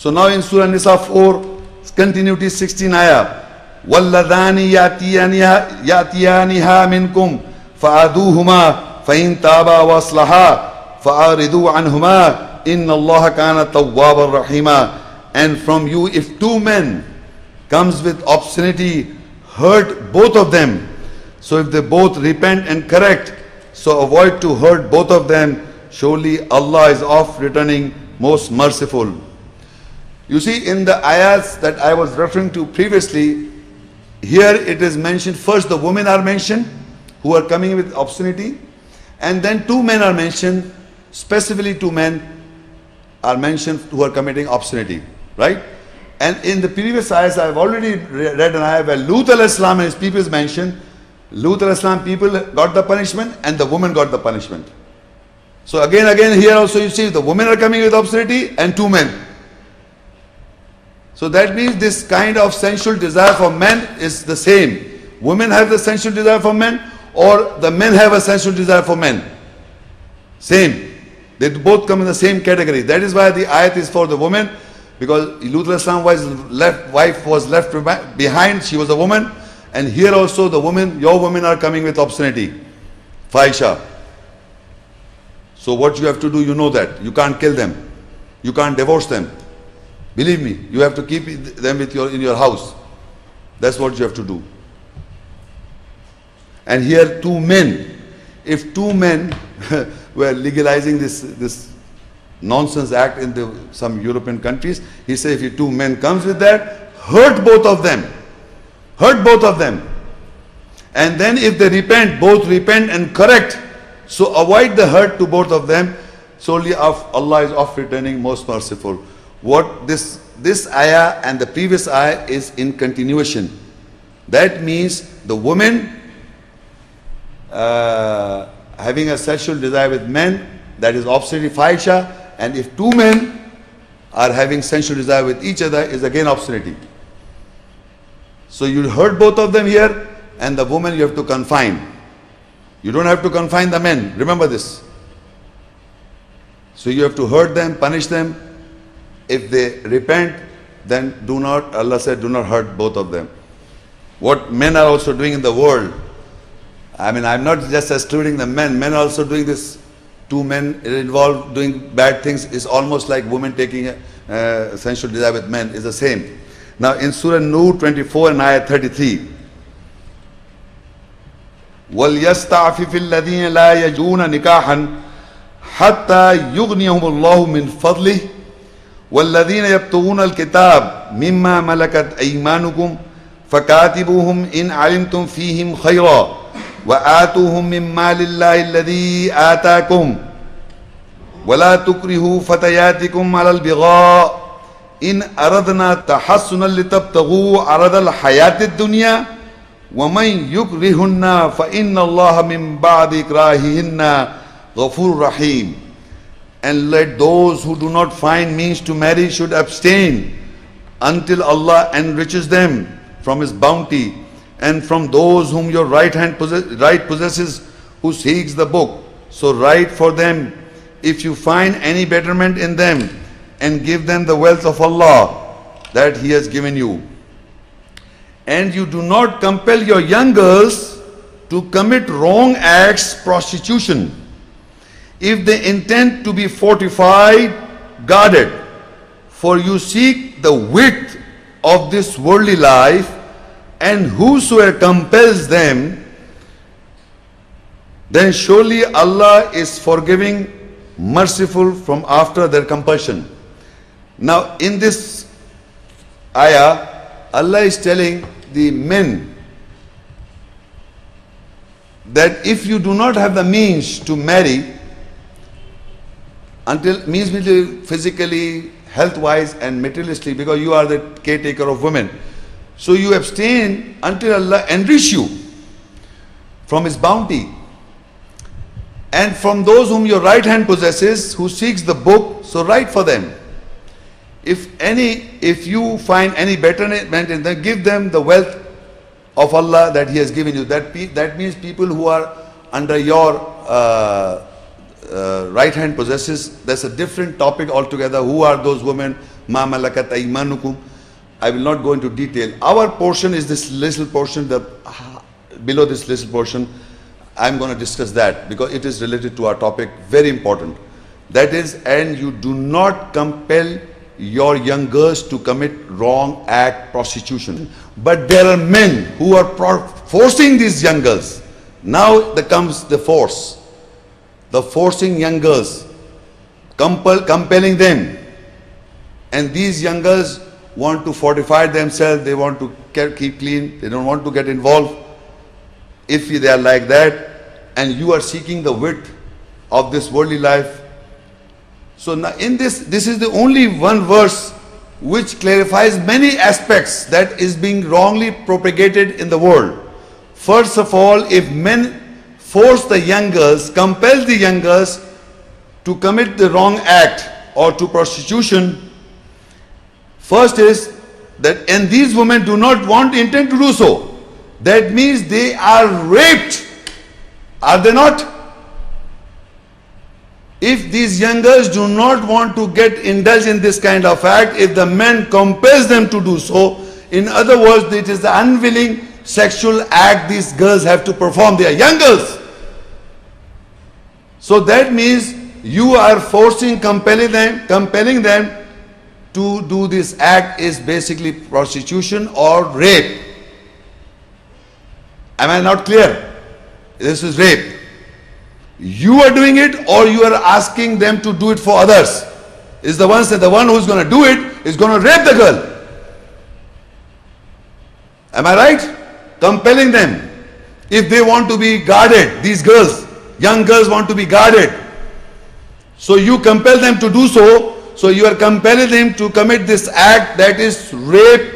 So now in Surah An-Nisa 4, continuity 16 ayah. وَالَّذَانِ يَأْتِيَانِهَا مِنْكُمْ فَأَذُوهُمَا فَإِنْ تَابَا وَأَصْلَحَا فَأَعْرِضُوا عَنْهُمَا إِنَّ اللَّهَ كَانَ تَوَّابًا رَحِيمًا. And from you, if two men comes with obscenity, hurt both of them. So if they both repent and correct, so avoid to hurt both of them. Surely Allah is oft returning, most merciful. You see, in the ayahs that I was referring to previously, here it is mentioned, first the women are mentioned who are coming with obscenity, and then two men are mentioned, specifically two men are mentioned who are committing obscenity, right? And in the previous ayahs, I have already read an ayah where Lut al-Islam and his people is mentioned. Lut al-Islam people got the punishment and the woman got the punishment. So again here also you see the women are coming with obscenity and two men. So that means this kind of sensual desire for men is the same. Women have the sensual desire for men, or the men have a sensual desire for men. Same. They both come in the same category. That is why the ayat is for the woman, because Lut al-Islam's wife was left behind. She was a woman. And here also the women, your women are coming with obscenity. Fahisha. So what you have to do, you know that. You can't kill them. You can't divorce them. Believe me, you have to keep them with in your house. That's what you have to do. And here two men. If two men were legalizing this nonsense act in some European countries, he said if two men comes with that, hurt both of them. Hurt both of them. And then if they repent, both repent and correct, so avoid the hurt to both of them. Solely Allah is oft returning, most merciful. What this ayah and the previous ayah is in continuation. That means the woman having a sexual desire with men, that is obscenity, fahisha. And if two men are having sensual desire with each other, is again obscenity. So you hurt both of them here, and the woman you have to confine. You don't have to confine the men. Remember this. So you have to hurt them, punish them. If they repent, then do not, Allah said, do not hurt both of them. What men are also doing in the world, I mean, I'm not just excluding the men. Men are also doing this. Two men involved doing bad things is almost like women taking a sensual desire with men. Is the same. Now in Surah An-Noor 24 and ayah 33. وَلْيَسْتَعْفِفِ الَّذِينَ لَا يَجُونَ نِكَاحًا حَتَّى يُغْنِيَهُمُ اللَّهُ مِنْ فَضْلِهِ وَالَّذِينَ يَبْتَغُونَ الْكِتَابَ مِمَّا مَلَكَتْ أَيْمَانُكُمْ فَكَاتِبُوهُمْ إِنْ عَلِمْتُمْ فِيهِمْ خَيْرًا وَآتُوهُمْ مِنْ مَالِ اللَّهِ الَّذِي آتَاكُمْ وَلَا تُكْرِهُوا فَتَيَاتِكُمْ عَلَى الْبِغَاءِ إِنْ أَرَدْنَا تَحَصُّنًا لِتَبْتَغُوا عَرَضَ الْحَيَاةِ الدُّنْيَا وَمَنْ يُكْرِهُنَّ فَإِنَّ اللَّهَ مِنْ بَعْدِ إِكْرَاهِهِنَّ غَفُورٌ رَحِيمٌ. And let those who do not find means to marry should abstain until Allah enriches them from His bounty, and from those whom your right possesses, who seeks the book. So write for them if you find any betterment in them, and give them the wealth of Allah that He has given you. And you do not compel your young girls to commit wrong acts, prostitution, if they intend to be fortified, guarded. For you seek the width of this worldly life, and whosoever compels them, then surely Allah is forgiving, merciful from after their compulsion. Now in this ayah, Allah is telling the men that if you do not have the means to marry, until means physically, health-wise and materialistically, because you are the caretaker of women, so you abstain until Allah enrich you from His bounty. And from those whom your right hand possesses, who seeks the book, so write for them. If you find any betterment in them, give them the wealth of Allah that He has given you. That means people who are under your right hand possesses. That's a different topic altogether. Who are those women? ma malakat aymanukum. I will not go into detail. Our portion is this little portion, below this little portion. I'm going to discuss that because it is related to our topic, very important. That is, and you do not compel your young girls to commit wrong act, prostitution. But there are men who are forcing these young girls. Now there comes the force. The forcing young girls, compelling them. And these young girls want to fortify themselves, they want to keep clean, they don't want to get involved. If they are like that, and you are seeking the width of this worldly life. So now in this is the only one verse which clarifies many aspects that is being wrongly propagated in the world. First of all, if men force the young girls, compel the young girls to commit the wrong act or to prostitution, first is that, and these women do not intend to do so. That means they are raped. Are they not? If these young girls do not want to indulge in this kind of act, if the man compels them to do so, in other words, it is the unwilling sexual act these girls have to perform. They are young girls. So that means you are compelling them to do this act is basically prostitution or rape. Am I not clear? This is rape. You are doing it or you are asking them to do it for others. Is the one who is going to do it is going to rape the girl. Am I right? Compelling them. If they want to be guarded, these girls, young girls want to be guarded. So you compel them to do so. So you are compelling them to commit this act, that is rape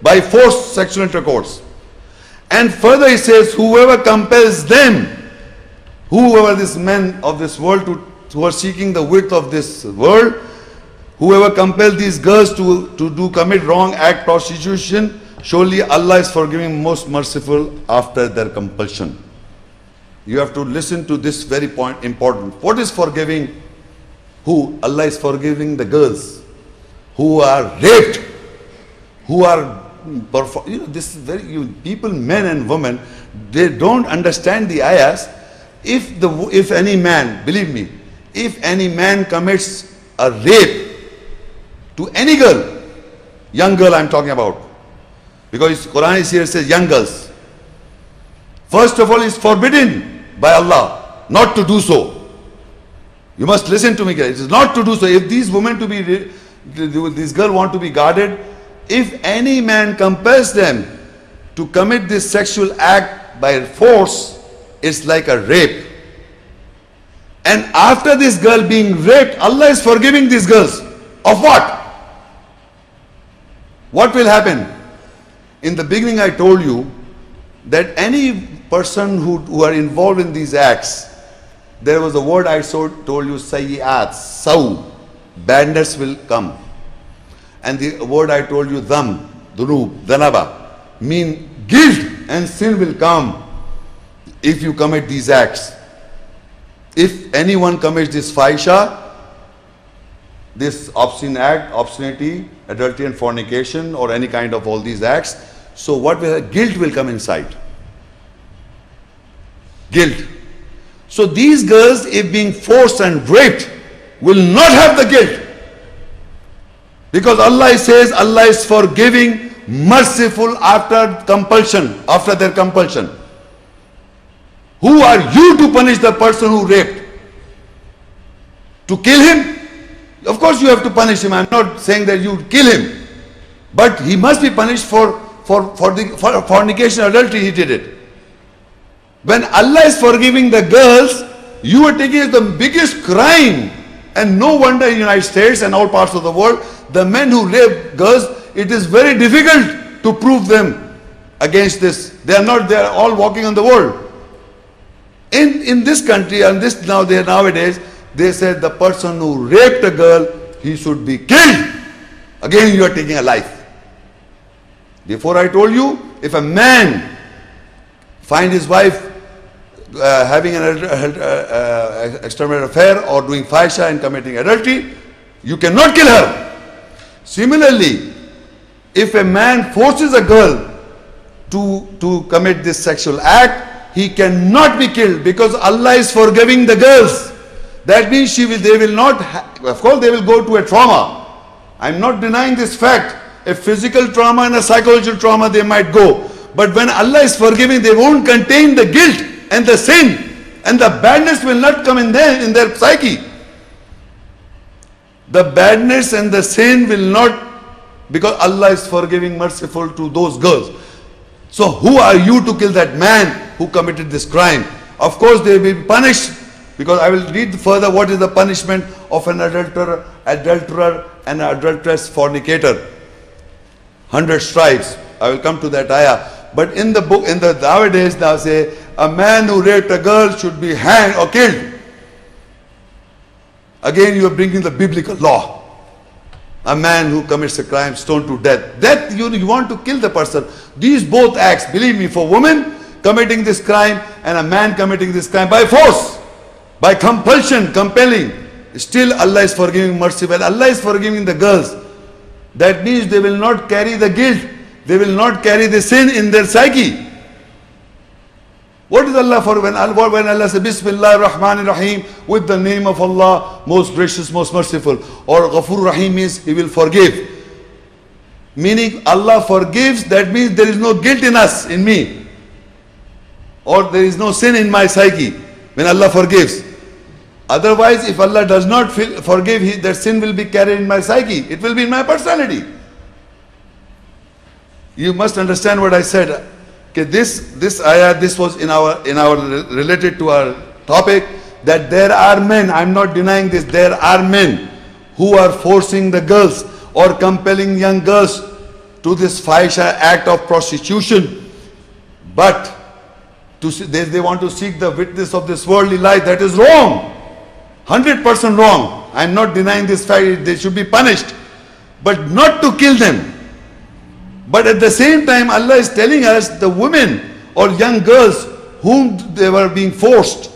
by forced sexual intercourse. And further he says, whoever compels them, whoever these men of this world who are seeking the width of this world, whoever compels these girls to commit wrong act, prostitution, surely Allah is forgiving, most merciful after their compulsion. You have to listen to this very point, important. What is forgiving? Who? Allah is forgiving the girls who are raped, who are this is very, people, men and women, they don't understand the ayahs. If any man, believe me, if any man commits a rape to any girl, young girl I'm talking about, because Quran is here, says young girls. First of all, it's forbidden by Allah not to do so. You must listen to me, guys. It is not to do so. If these women these girls want to be guarded, if any man compels them to commit this sexual act by force, it's like a rape. And after this girl being raped, Allah is forgiving these girls. Of what? What will happen? In the beginning I told you that any person who are involved in these acts, there was a word I told you, sayyi'at, saw, badness will come. And the word I told you, dunub, dhanaba, mean guilt and sin will come if you commit these acts. If anyone commits this fahisha, this obscene act, obscenity, adultery and fornication, or any kind of all these acts, so what will guilt will come inside. Guilt. So these girls, if being forced and raped, will not have the guilt. Because Allah says, Allah is forgiving, merciful after compulsion, after their compulsion. Who are you to punish the person who raped? To kill him? Of course you have to punish him. I'm not saying that you kill him. But he must be punished for fornication, adultery, he did it. When Allah is forgiving the girls, you are taking it the biggest crime. And no wonder in the United States and all parts of the world, the men who rape girls, it is very difficult to prove them against this. They are all walking on the world. In this country and nowadays, they said the person who raped a girl, he should be killed. Again you are taking a life. Before I told you, if a man find his wife having an extramarital affair or doing fahisha and committing adultery, you cannot kill her. Similarly, if a man forces a girl to commit this sexual act, he cannot be killed because Allah is forgiving the girls. That means they will not, of course they will go to a trauma. I'm not denying this fact. A physical trauma and a psychological trauma they might go. But when Allah is forgiving, they won't contain the guilt and the sin. And the badness will not come in their psyche. The badness and the sin will not, because Allah is forgiving, merciful to those girls. So who are you to kill that man who committed this crime? Of course they will be punished, because I will read further what is the punishment of an adulterer and an adulteress fornicator. 100 stripes. I will come to that ayah. But in the book, nowadays now say, a man who raped a girl should be hanged or killed. Again you are bringing the biblical law. A man who commits a crime, stoned to death. Death, you want to kill the person. These both acts, believe me, for women committing this crime and a man committing this crime by force, by compulsion, compelling, still Allah is forgiving, merciful. Allah is forgiving the girls. That means they will not carry the guilt. They will not carry the sin in their psyche. What is Allah for? When Allah says Bismillah ar-Rahman ar-Rahim, with the name of Allah, most gracious, most merciful. Or Ghafur Rahim means He will forgive. Meaning Allah forgives, that means there is no guilt in us, in me. Or there is no sin in my psyche when Allah forgives. Otherwise, if Allah does not forgive, that sin will be carried in my psyche. It will be in my personality. You must understand what I said. Okay, this ayah, this was in our related to our topic, that there are men, I'm not denying this, there are men who are forcing the girls or compelling young girls to this Fahisha act of prostitution. But they want to seek the witness of this worldly life. That is wrong. 100% wrong. I'm not denying this fact. They should be punished. But not to kill them. But at the same time, Allah is telling us the women or young girls whom they were being forced,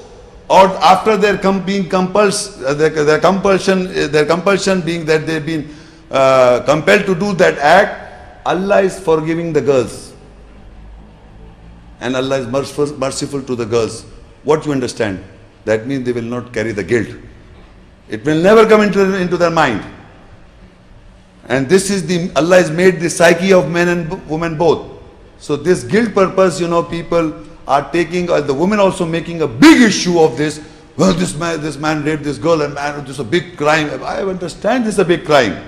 or after their compulsion being that they've been compelled to do that act, Allah is forgiving the girls. And Allah is merciful to the girls. What you understand? That means they will not carry the guilt. It will never come into their mind. And this is Allah has made the psyche of men and women both. So this guilt purpose, people are taking, or the women also making a big issue of this. Well, this man raped this girl, and man, this is a big crime. I understand this is a big crime.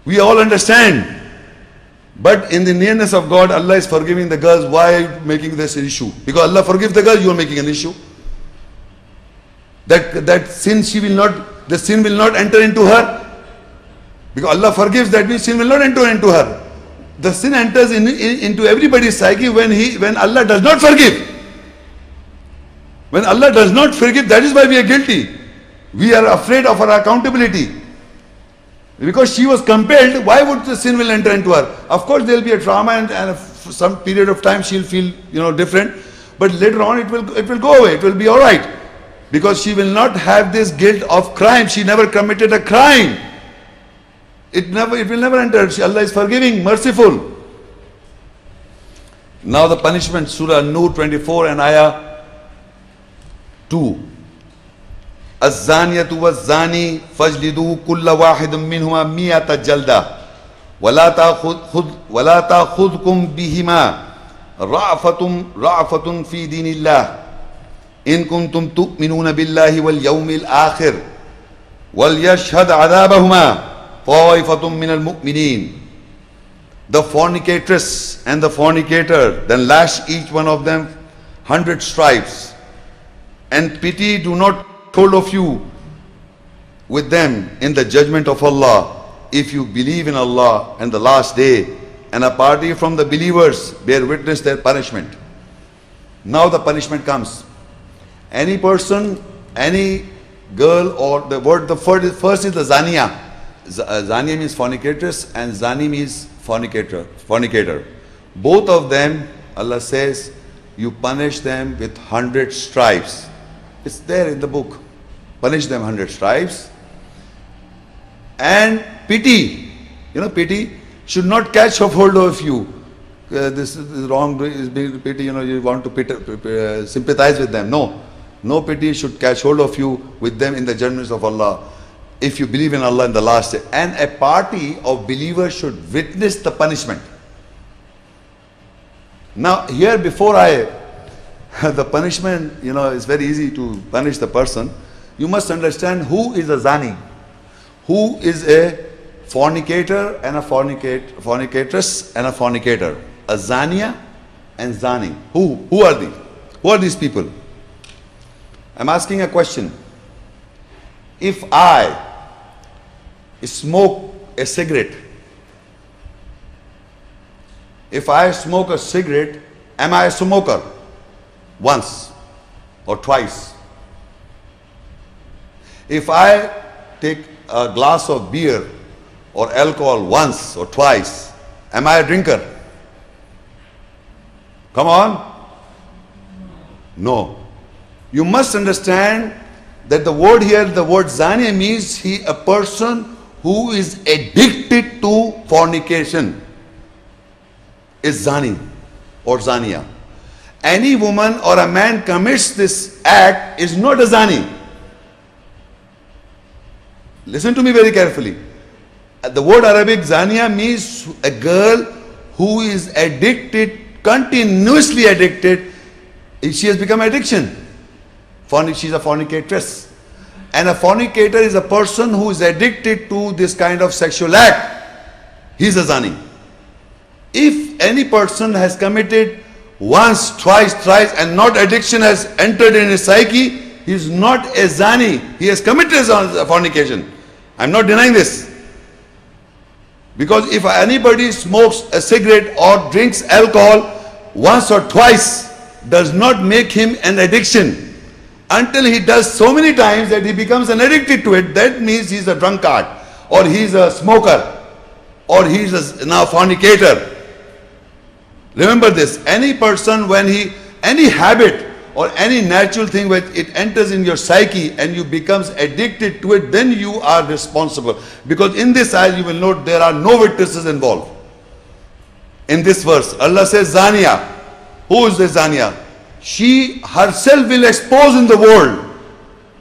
We all understand. But in the nearness of God, Allah is forgiving the girls. Why are you making this an issue? Because Allah forgives the girl, you are making an issue. That sin, the sin will not enter into her. Because Allah forgives, that means sin will not enter into her. The sin enters into everybody's psyche when Allah does not forgive. When Allah does not forgive, that is why we are guilty. We are afraid of our accountability. Because she was compelled, why would the sin will enter into her? Of course there will be a trauma, and some period of time she will feel different. But later on it will go away, it will be alright. Because she will not have this guilt of crime. She never committed a crime. It will never enter. Allah is forgiving, merciful. Now the punishment, Surah An-Noor 24 and ayah 2. الزانية والزاني فاجلدوا كل واحد منهما 100 جلدة ولا تأخذكم بهما رأفة في دين الله إن كنتم تؤمنون بالله واليوم الآخر وليشهد عذابهما طائفة من المؤمنين. The fornicatress and the fornicator, then lash each one of them 100 stripes, and pity do not hold of you with them in the judgment of Allah, if you believe in Allah and the last day, and a party from the believers bear witness their punishment. Now the punishment comes. Any person, any girl, or the first is the zaniya. Zaniya means fornicatress and zani means fornicator. Both of them, Allah says, you punish them with 100 stripes. It's there in the book. Punish them 100 stripes. And pity, pity should not catch hold of you. This is wrong, is being pity, you want to sympathize with them. No pity should catch hold of you with them in the judgments of Allah, if you believe in Allah in the last day. And a party of believers should witness the punishment. Now here before the punishment, it's very easy to punish the person. You must understand who is a zani, who is a fornicator and a fornicatress and a fornicator, a zania and zani. Who are these? Who are these people? I'm asking a question. If I smoke a cigarette, if I smoke a cigarette, am I a smoker? Once or twice. If I take a glass of beer or alcohol once or twice, am I a drinker? Come on. No. You must understand that the word here, the word zania, means a person who is addicted to fornication is zani or zania. Any woman or a man commits this act is not a zani. Listen to me very carefully. The word Arabic zania means a girl who is addicted, continuously addicted. She has become addiction. She's a fornicatress. And a fornicator is a person who is addicted to this kind of sexual act. He's a zani. If any person has committed once, twice, thrice, and not addiction has entered in his psyche, he is not a zani. He has committed a fornication. I'm not denying this. Because if anybody smokes a cigarette or drinks alcohol once or twice, does not make him an addiction. Until he does so many times that he becomes an addicted to it, that means he's a drunkard, or he's a smoker, or he's a now fornicator. Remember this, any person any habit or any natural thing when it enters in your psyche and you becomes addicted to it, then you are responsible. Because in this ayah you will note there are no witnesses involved. In this verse, Allah says zania. Who is the zania? She herself will expose in the world.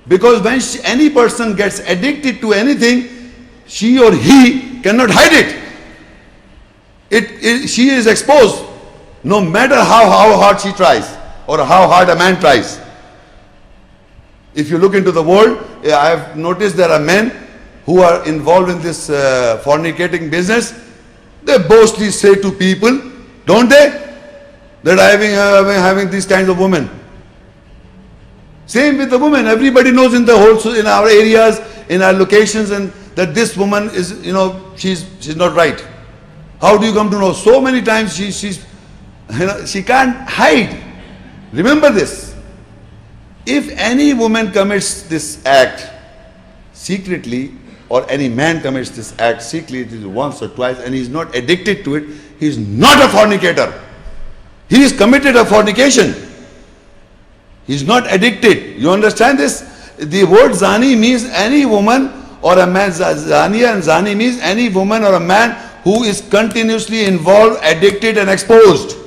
Because when any person gets addicted to anything, she or he cannot hide it. She is exposed. No matter how hard she tries or how hard a man tries. If you look into the world, I have noticed there are men who are involved in this fornicating business. They boastfully say to people, don't they, that I am having these kinds of women. Same with the women. Everybody knows in our areas, in our locations, and that this woman is, she's not right. How do you come to know? So many times she can't hide. Remember this. If any woman commits this act secretly, or any man commits this act secretly once or twice, and he's not addicted to it, he's not a fornicator. He is committed a fornication. He's not addicted. You understand this? The word zani means any woman or a man. Zania and zani means any woman or a man who is continuously involved, addicted and exposed.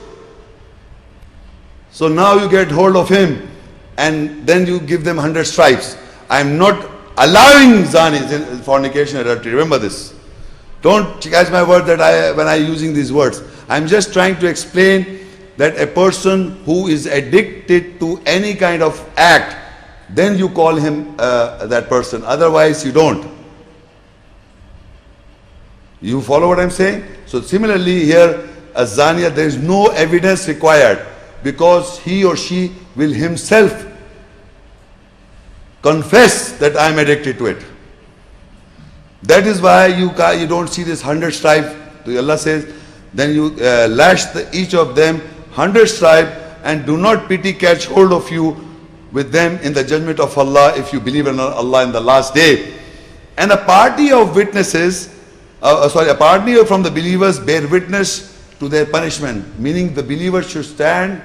So now you get hold of him and then you give them 100 stripes. I am not allowing zani, fornication, adultery. Remember this. Don't catch my word that when I using these words. I am just trying to explain that a person who is addicted to any kind of act, then you call him that person. Otherwise you don't. You follow what I'm saying? So similarly here, a zania, there is no evidence required, because he or she will himself confess that I am addicted to it. That is why you don't see this 100 stripes. Allah says, then you lash each of them 100 stripes, and do not pity catch hold of you with them in the judgment of Allah, if you believe in Allah in the last day. And a party of witnesses, a party from the believers bear witness to their punishment, meaning the believers should stand,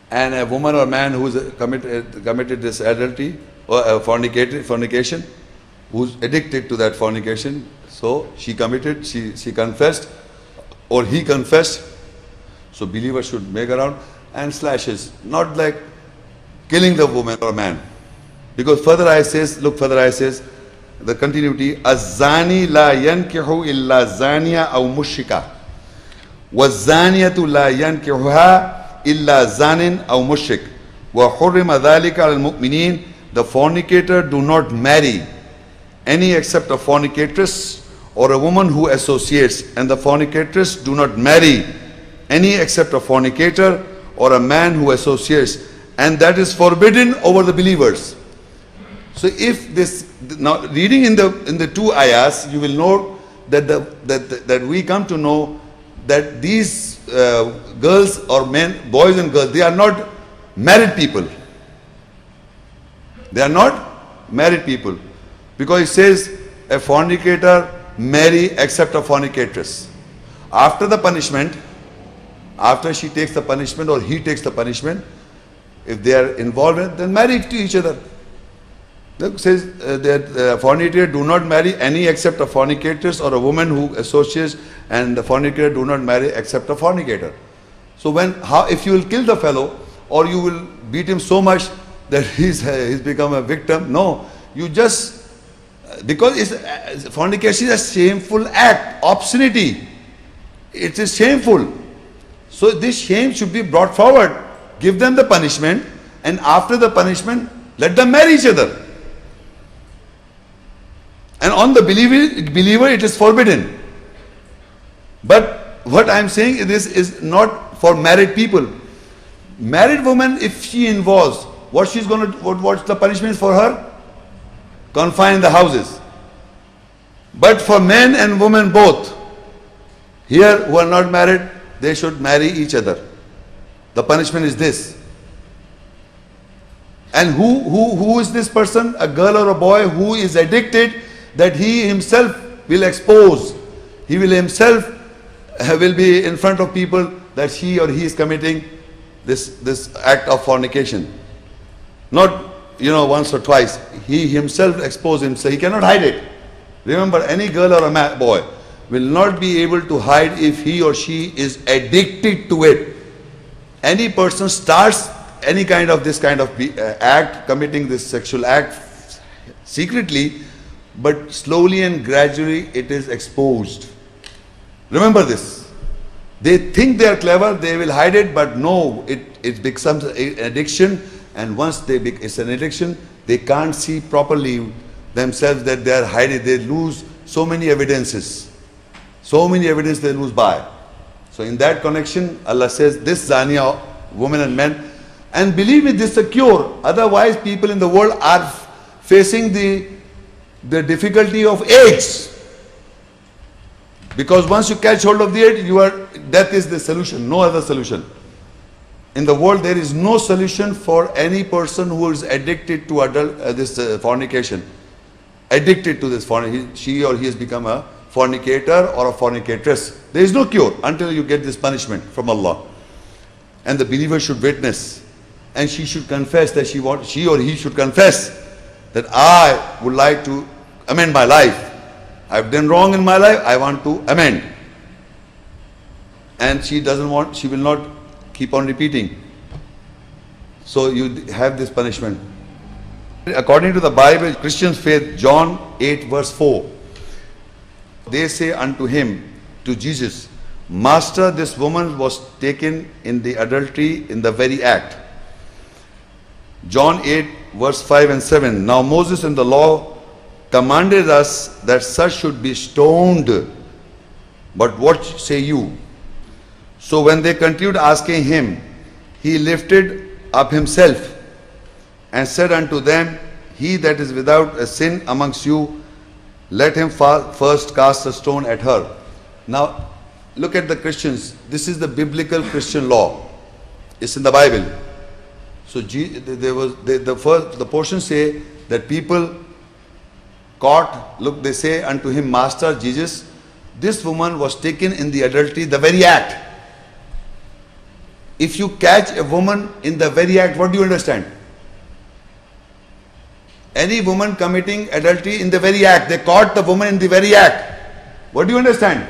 and a woman or man who is committed this adultery or fornication, who's addicted to that fornication. So she committed, she confessed, or he confessed. So believer should make around and slashes, not like killing the woman or man. Because further ayah says, look, further ayah says, the continuity, Az-zani la yankihu illa zaniya aw mushrika. Was-zaniyatu la yankihuha illa zanin aw mushrik. Wa hurrima dhalika al-mu'minin. The fornicator do not marry any except a fornicatress or a woman who associates, and the fornicatress do not marry any except a fornicator or a man who associates, and that is forbidden over the believers. So if this, now reading in the two ayahs, you will note that that we come to know that these girls or men, boys and girls, they are not married people. They are not married people, because it says a fornicator marry except a fornicatress. After the punishment, after she takes the punishment or he takes the punishment, if they are involved in it, then marry to each other. It says that fornicator do not marry any except a fornicatress or a woman who associates, and the fornicator do not marry except a fornicator. So if you will kill the fellow or you will beat him so much that he's become a victim, no, you just, because fornication is a shameful act, obscenity. It is shameful. So this shame should be brought forward. Give them the punishment, and after the punishment, let them marry each other. And on the believer it is forbidden. But what I am saying, this is not for married people. Married woman, if she involves, what's the punishment for her? Confined in the houses. But for men and women both, here who are not married, they should marry each other. The punishment is this. And who is this person? A girl or a boy who is addicted, that he himself will expose. He will himself will be in front of people that she or he is committing this act of fornication. Not, once or twice. He himself exposes himself. He cannot hide it. Remember, any girl or a boy will not be able to hide if he or she is addicted to it. Any person starts any kind of this kind of act, committing this sexual act secretly, but slowly and gradually it is exposed. Remember this. They think they are clever, they will hide it, but no, it becomes an addiction, and once it's an addiction, they can't see properly themselves that they are hiding. They lose so many evidences. So many evidence they lose by. So in that connection, Allah says, this zaniya, women and men, and believe me, this is a cure. Otherwise, people in the world are facing the difficulty of AIDS. Because once you catch hold of the AIDS, death is the solution, no other solution. In the world, there is no solution for any person who is addicted to fornication. Addicted to this fornication, she or he has become a fornicator or a fornicatress. There is no cure until you get this punishment from Allah. And the believer should witness, and she should confess that she or he should confess that I would like to amend my life. I've done wrong in my life, I want to amend. And she will not keep on repeating. So you have this punishment. According to the Bible, Christians faith, John 8 verse 4. They say unto him, to Jesus, Master, this woman was taken in the adultery in the very act. John 8 verse 5 and 7. Now Moses in the law commanded us that such should be stoned. But what say you? So when they continued asking him, he lifted up himself and said unto them, He that is without a sin amongst you, let him first cast a stone at her. Now look at the Christians. This is the biblical Christian law. It's in the Bible. So the portion say that people caught, look, they say unto him, Master Jesus, this woman was taken in the adultery, the very act. If you catch a woman in the very act, what do you understand? Any woman committing adultery in the very act. They caught the woman in the very act. What do you understand?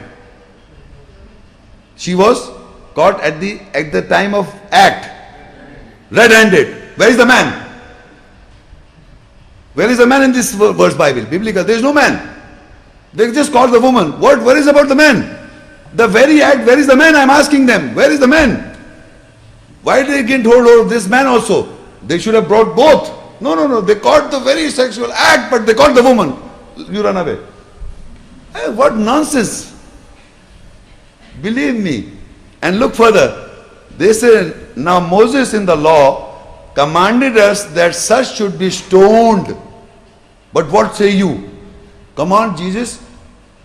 She was caught at the time of act. Red-handed. Where is the man? Where is the man in this verse Bible? Biblical. There is no man. They just called the woman. Where is about the man? The very act, where is the man? I am asking them. Where is the man? Why did they get hold of this man also? They should have brought both. No. They caught the very sexual act, but they caught the woman. You run away. What nonsense. Believe me. And look further. They said, now Moses in the law commanded us that such should be stoned. But what say you? Come on, Jesus.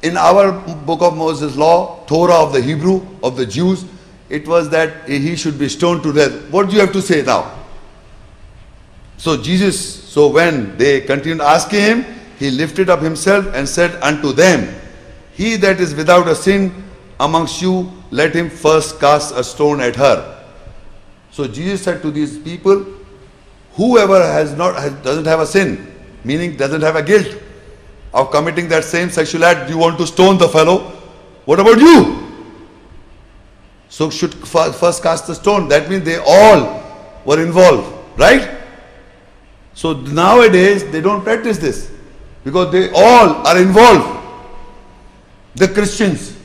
In our book of Moses law, Torah of the Hebrew, of the Jews, it was that he should be stoned to death. What do you have to say now? So when they continued asking him, he lifted up himself and said unto them, he that is without a sin amongst you, let him first cast a stone at her. So Jesus said to these people, whoever doesn't have a sin, meaning doesn't have a guilt of committing that same sexual act, you want to stone the fellow, what about you? So should first cast the stone. That means they all were involved, right? So nowadays they don't practice this because they all are involved. The Christians,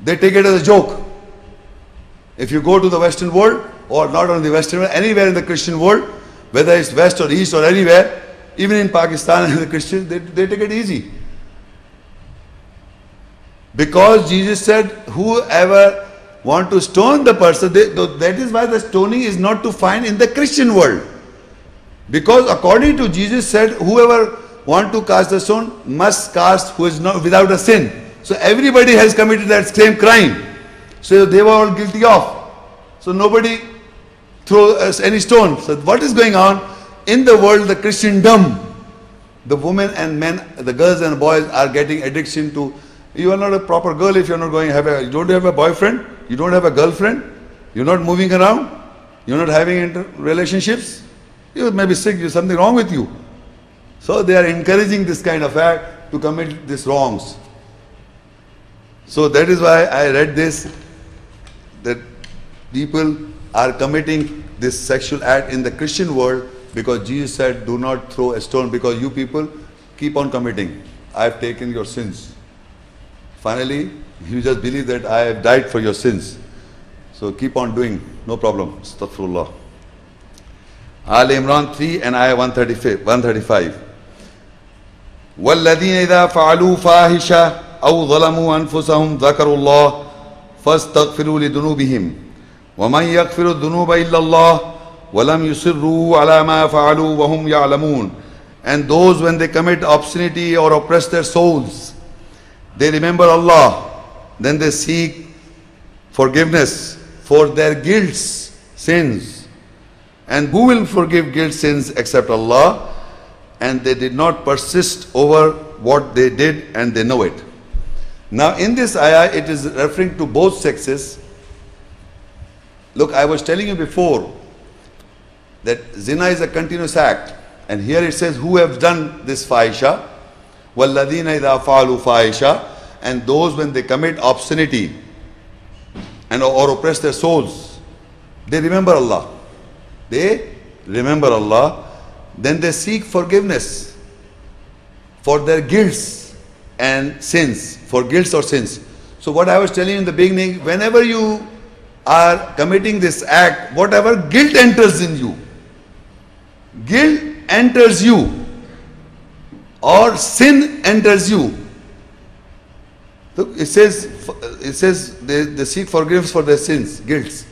they take it as a joke. If you go to the Western world, or not only the Western world, anywhere in the Christian world, whether it's West or East or anywhere, even in Pakistan and the Christians, they take it easy. Because Jesus said, whoever want to stone the person, that is why the stoning is not to find in the Christian world. Because according to Jesus said, whoever want to cast the stone must cast who is not without a sin. So everybody has committed that same crime. So they were all guilty of. So nobody throw any stone. So what is going on? In the world, the Christendom, the women and men, the girls and boys are getting addiction to, you are not a proper girl if you are not going you don't have a boyfriend, you don't have a girlfriend, you are not moving around, you are not having relationships, you may be sick, there is something wrong with you. So they are encouraging this kind of act to commit these wrongs. So that is why I read this, that people are committing this sexual act in the Christian world because Jesus said, do not throw a stone because you people keep on committing. I have taken your sins. Finally, you just believe that I have died for your sins. So keep on doing, no problem. Astaghfirullah. Aal-e-Imran 3 and ayah 135. وَالَّذِينَ إِذَا فَعَلُوا فَاحِشَةً أَوْ ظَلَمُوا أَنفُسَهُمْ ذَكَرُوا اللَّهَ فَاسْتَغْفِرُوا لِذُنُوبِهِمْ وَمَنْ يَغْفِرُ الذُّنُوبَ إِلَّا اللَّهُ وَلَمْ يُصِرُّوا عَلَى مَا فَعَلُوا وَهُمْ يَعْلَمُونَ. And those when they commit obscenity or oppress their souls, they remember Allah, then they seek forgiveness for their guilts, sins. And who will forgive guilt, sins except Allah? And they did not persist over what they did and they know it. Now in this ayah it is referring to both sexes. Look, I was telling you before that zina is a continuous act. And here it says, who have done this fahisha? وَالَّذِينَ إِذَا فَعَلُوا فَاحِشَةً. And those when they commit obscenity and or oppress their souls, they remember Allah. They remember Allah. Then they seek forgiveness for their guilts and sins. For guilts or sins. So what I was telling you in the beginning, whenever you are committing this act, whatever guilt enters in you, guilt enters you or sin enters you. Look, it says they seek forgiveness for their sins, guilts.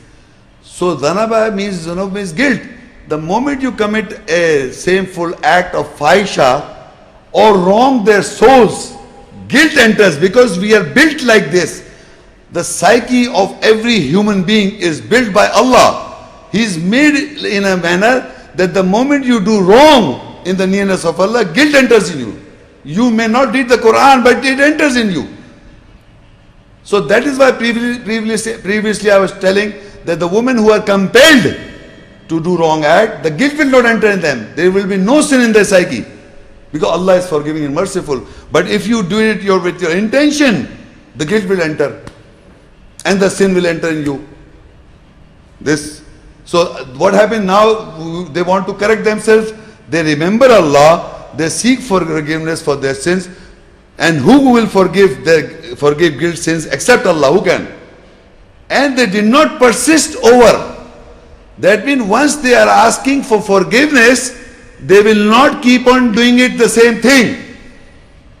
So dhanaba means guilt. The moment you commit a shameful act of fahisha or wrong their souls, guilt enters because we are built like this. The psyche of every human being is built by Allah. He is made in a manner that the moment you do wrong in the nearness of Allah, guilt enters in you. You may not read the Quran, but it enters in you. So that is why previously I was telling that the women who are compelled to do wrong act, the guilt will not enter in them. There will be no sin in their psyche. Because Allah is forgiving and merciful. But if you do it with your intention, the guilt will enter. And the sin will enter in you. So what happened now? They want to correct themselves. They remember Allah. They seek forgiveness for their sins. And who will forgive guilt sins except Allah? Who can? And they did not persist over. That means once they are asking for forgiveness, they will not keep on doing it the same thing.